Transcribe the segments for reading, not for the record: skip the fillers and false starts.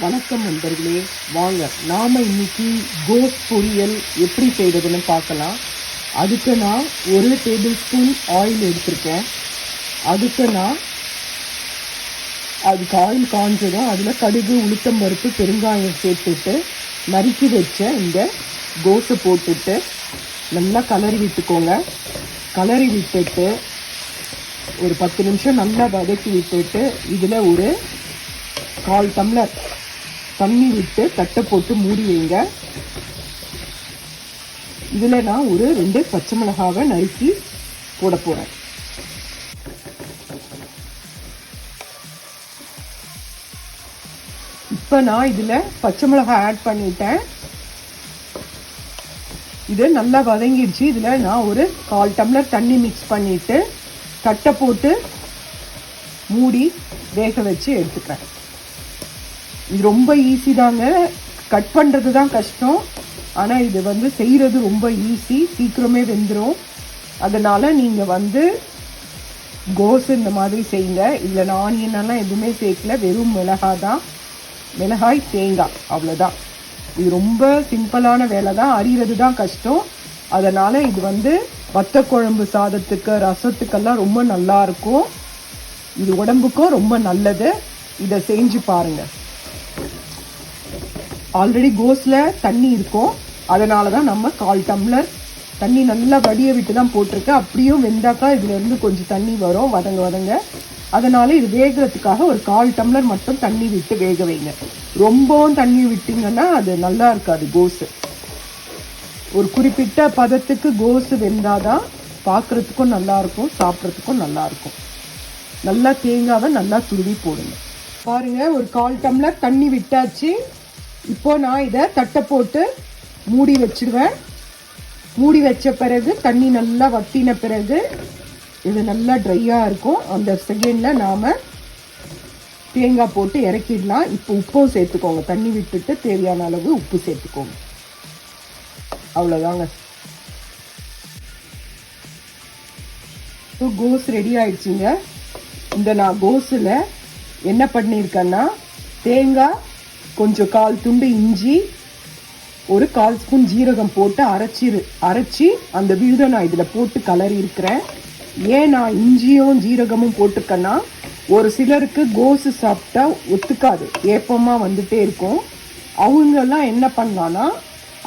வணக்கம் நண்பர்களே, வாங்க நாம் இன்னைக்கு கோஸ் பொரியல் எப்படி செய்கிறதுன்னு பார்க்கலாம். அதுக்கு நான் 1 டேபிள் ஸ்பூன் ஆயில் எடுத்திருக்கேன். அதுக்கு ஆயில் காஞ்சதும் அதில் கடுகு, உளுத்தம் பருப்பு, பெருங்காயம் சேர்த்துட்டு நறுக்கி வச்ச இந்த கோஸை போட்டுட்டு நல்லா கலரி விட்டுக்கோங்க. கலரி விட்டுட்டு ஒரு 10 நிமிஷம் நல்லா வதக்கி விட்டுட்டு இதில் ஒரு 1/4 டம்ளர் தண்ணி விட்டு தட்டை போட்டு மூடி வைங்க. இதில் நான் ஒரு 2 பச்சை மிளகாவை நறுக்கி போட போகிறேன். இப்போ நான் இதில் பச்சை மிளகாய் ஆட் பண்ணிட்டேன். இது நல்லா வதங்கிடுச்சு. இதில் நான் ஒரு 1/4 டம்ளர் தண்ணி மிக்ஸ் பண்ணிவிட்டு தட்டை போட்டு மூடி வேக வச்சு எடுத்துக்கிறேன். இது ரொம்ப ஈஸி தாங்க. கட் பண்ணுறது தான் கஷ்டம். ஆனால் இது செய்கிறது ரொம்ப ஈஸி, சீக்கிரமே வெந்துடும். அதனால் நீங்கள் கோஸ் இந்த மாதிரி செய்யுங்க. இதில் நான் ஆனியனெல்லாம் எதுவுமே சேர்க்கல, வெறும் மிளகாய், தேங்காய், அவ்வளோதான். இது ரொம்ப சிம்பிளான வேலை தான், அறிகிறது தான் கஷ்டம். அதனால் இது வத்த குழம்பு சாதத்துக்கு, ரசத்துக்கெல்லாம் ரொம்ப நல்லாயிருக்கும். இது உடம்புக்கும் ரொம்ப நல்லது. இதை செஞ்சு பாருங்கள். ஆல்ரெடி கோஸில் தண்ணி இருக்கும், அதனால தான் நம்ம 1/4 டம்ளர் தண்ணி நல்லா வடிய விட்டு தான் போட்டிருக்கேன். அப்படியும் வெந்தாக்கா இதுலேருந்து கொஞ்சம் தண்ணி வரும் வதங்க. அதனால் இது வேகிறதுக்காக ஒரு 1/4 டம்ளர் மட்டும் தண்ணி விட்டு வேக வைங்க. ரொம்பவும் தண்ணி விட்டிங்கன்னா அது நல்லா இருக்காது கோஸு. ஒரு குறிப்பிட்ட பதத்துக்கு கோஸு வெந்தாதான் பார்க்குறதுக்கும் நல்லாயிருக்கும், சாப்பிட்றதுக்கும் நல்லாயிருக்கும். நல்லா தேங்காவை நல்லா துருவி போடுங்க. பாருங்கள், ஒரு 1/4 டம்ளர் தண்ணி விட்டாச்சு. இப்போ நான் இதை தட்டை போட்டு மூடி வச்சிடுவேன். மூடி வச்ச பிறகு தண்ணி நல்லா வத்தின பிறகு இது நல்லா ட்ரையாக இருக்கும். அந்த செகண்டில் நாம் தேங்காய் போட்டு இறக்கிடலாம். இப்போ உப்பும் சேர்த்துக்கோங்க. தண்ணி விட்டுட்டு தேவையான அளவு உப்பு சேர்த்துக்கோங்க. அவ்வளோதாங்க. கோஸ் ரெடி ஆயிடுச்சுங்க. நான் கோஸில் என்ன பண்ணியிருக்கேன்னா, தேங்காய், கொஞ்சம் 1/4 துண்டு இஞ்சி, ஒரு 1/4 ஸ்பூன் ஜீரகம் போட்டு அரைச்சி அந்த விழுதை நான் இதில் போட்டு கலரி இருக்கிறேன். ஏன் நான் இஞ்சியும் ஜீரகமும் போட்டிருக்கேன்னா, ஒரு சிலருக்கு கோஸு சாப்பிட்டா ஒத்துக்காது, ஏப்பமாக வந்துட்டே இருக்கும். அவங்கெல்லாம் என்ன பண்ணலான்னா,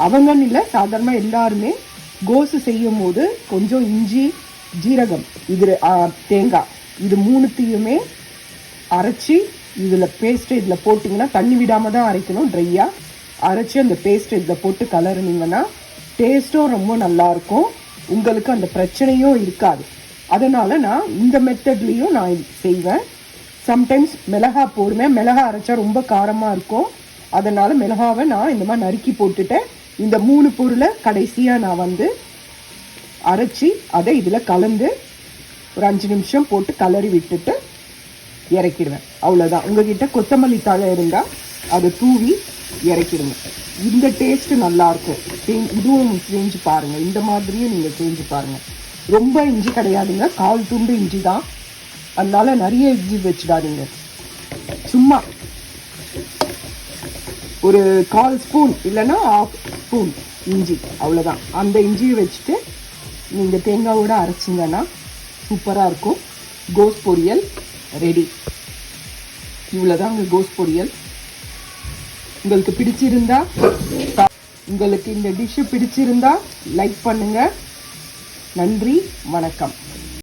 அவங்கன்னு இல்லை, சாதாரணமாக எல்லாருமே கோஸு செய்யும் போது கொஞ்சம் இஞ்சி, ஜீரகம், தேங்காய், இது 3த்தையுமே அரைச்சி இதில் பேஸ்ட்டு இதில் போட்டிங்கன்னா, தண்ணி விடாமல் தான் அரைக்கணும், ட்ரையாக அரைச்சி அந்த பேஸ்ட்டு இதில் போட்டு கலருனீங்கன்னா டேஸ்ட்டும் ரொம்ப நல்லாயிருக்கும். உங்களுக்கு அந்த பிரச்சனையும் இருக்காது. அதனால் நான் இந்த மெத்தட்லேயும் நான் செய்வேன். சம்டைம்ஸ் மிளகாய் போடுவேன். மிளகாய் அரைச்சா ரொம்ப காரமாக இருக்கும். அதனால் மிளகாவை நான் இந்த மாதிரி நறுக்கி போட்டுட்டேன். இந்த 3 பொருளை கடைசியாக நான் அரைச்சி அதை இதில் கலந்து ஒரு 5 நிமிஷம் போட்டு கலரி விட்டுட்டு இறக்கிடுவேன். அவ்வளோதான். உங்ககிட்ட கொத்தமல்லி தழை இருந்தால் அதை தூவி இறக்கிடுங்க. இந்த டேஸ்ட்டு நல்லாயிருக்கும். இதுவும் செஞ்சு பாருங்கள். இந்த மாதிரியும் நீங்கள் செஞ்சு பாருங்கள். ரொம்ப இஞ்சி கிடையாதுங்க, 1/4 துண்டு இஞ்சி தான். அதனால நிறைய இஞ்சி வச்சுடாதீங்க. சும்மா ஒரு 1/4 ஸ்பூன் இல்லைன்னா 1/2 ஸ்பூன் இஞ்சி, அவ்வளோதான். அந்த இஞ்சியை வச்சுட்டு நீங்கள் தேங்காவோட அரைச்சிங்கன்னா சூப்பராக இருக்கும். கோஸ் பொரியல் ரெடி. இவ்வளோதாங்க கோஸ் பொரியல். உங்களுக்கு இந்த டிஷ்ஷு பிடிச்சிருந்தா லைக் பண்ணுங்கள். நன்றி, வணக்கம்.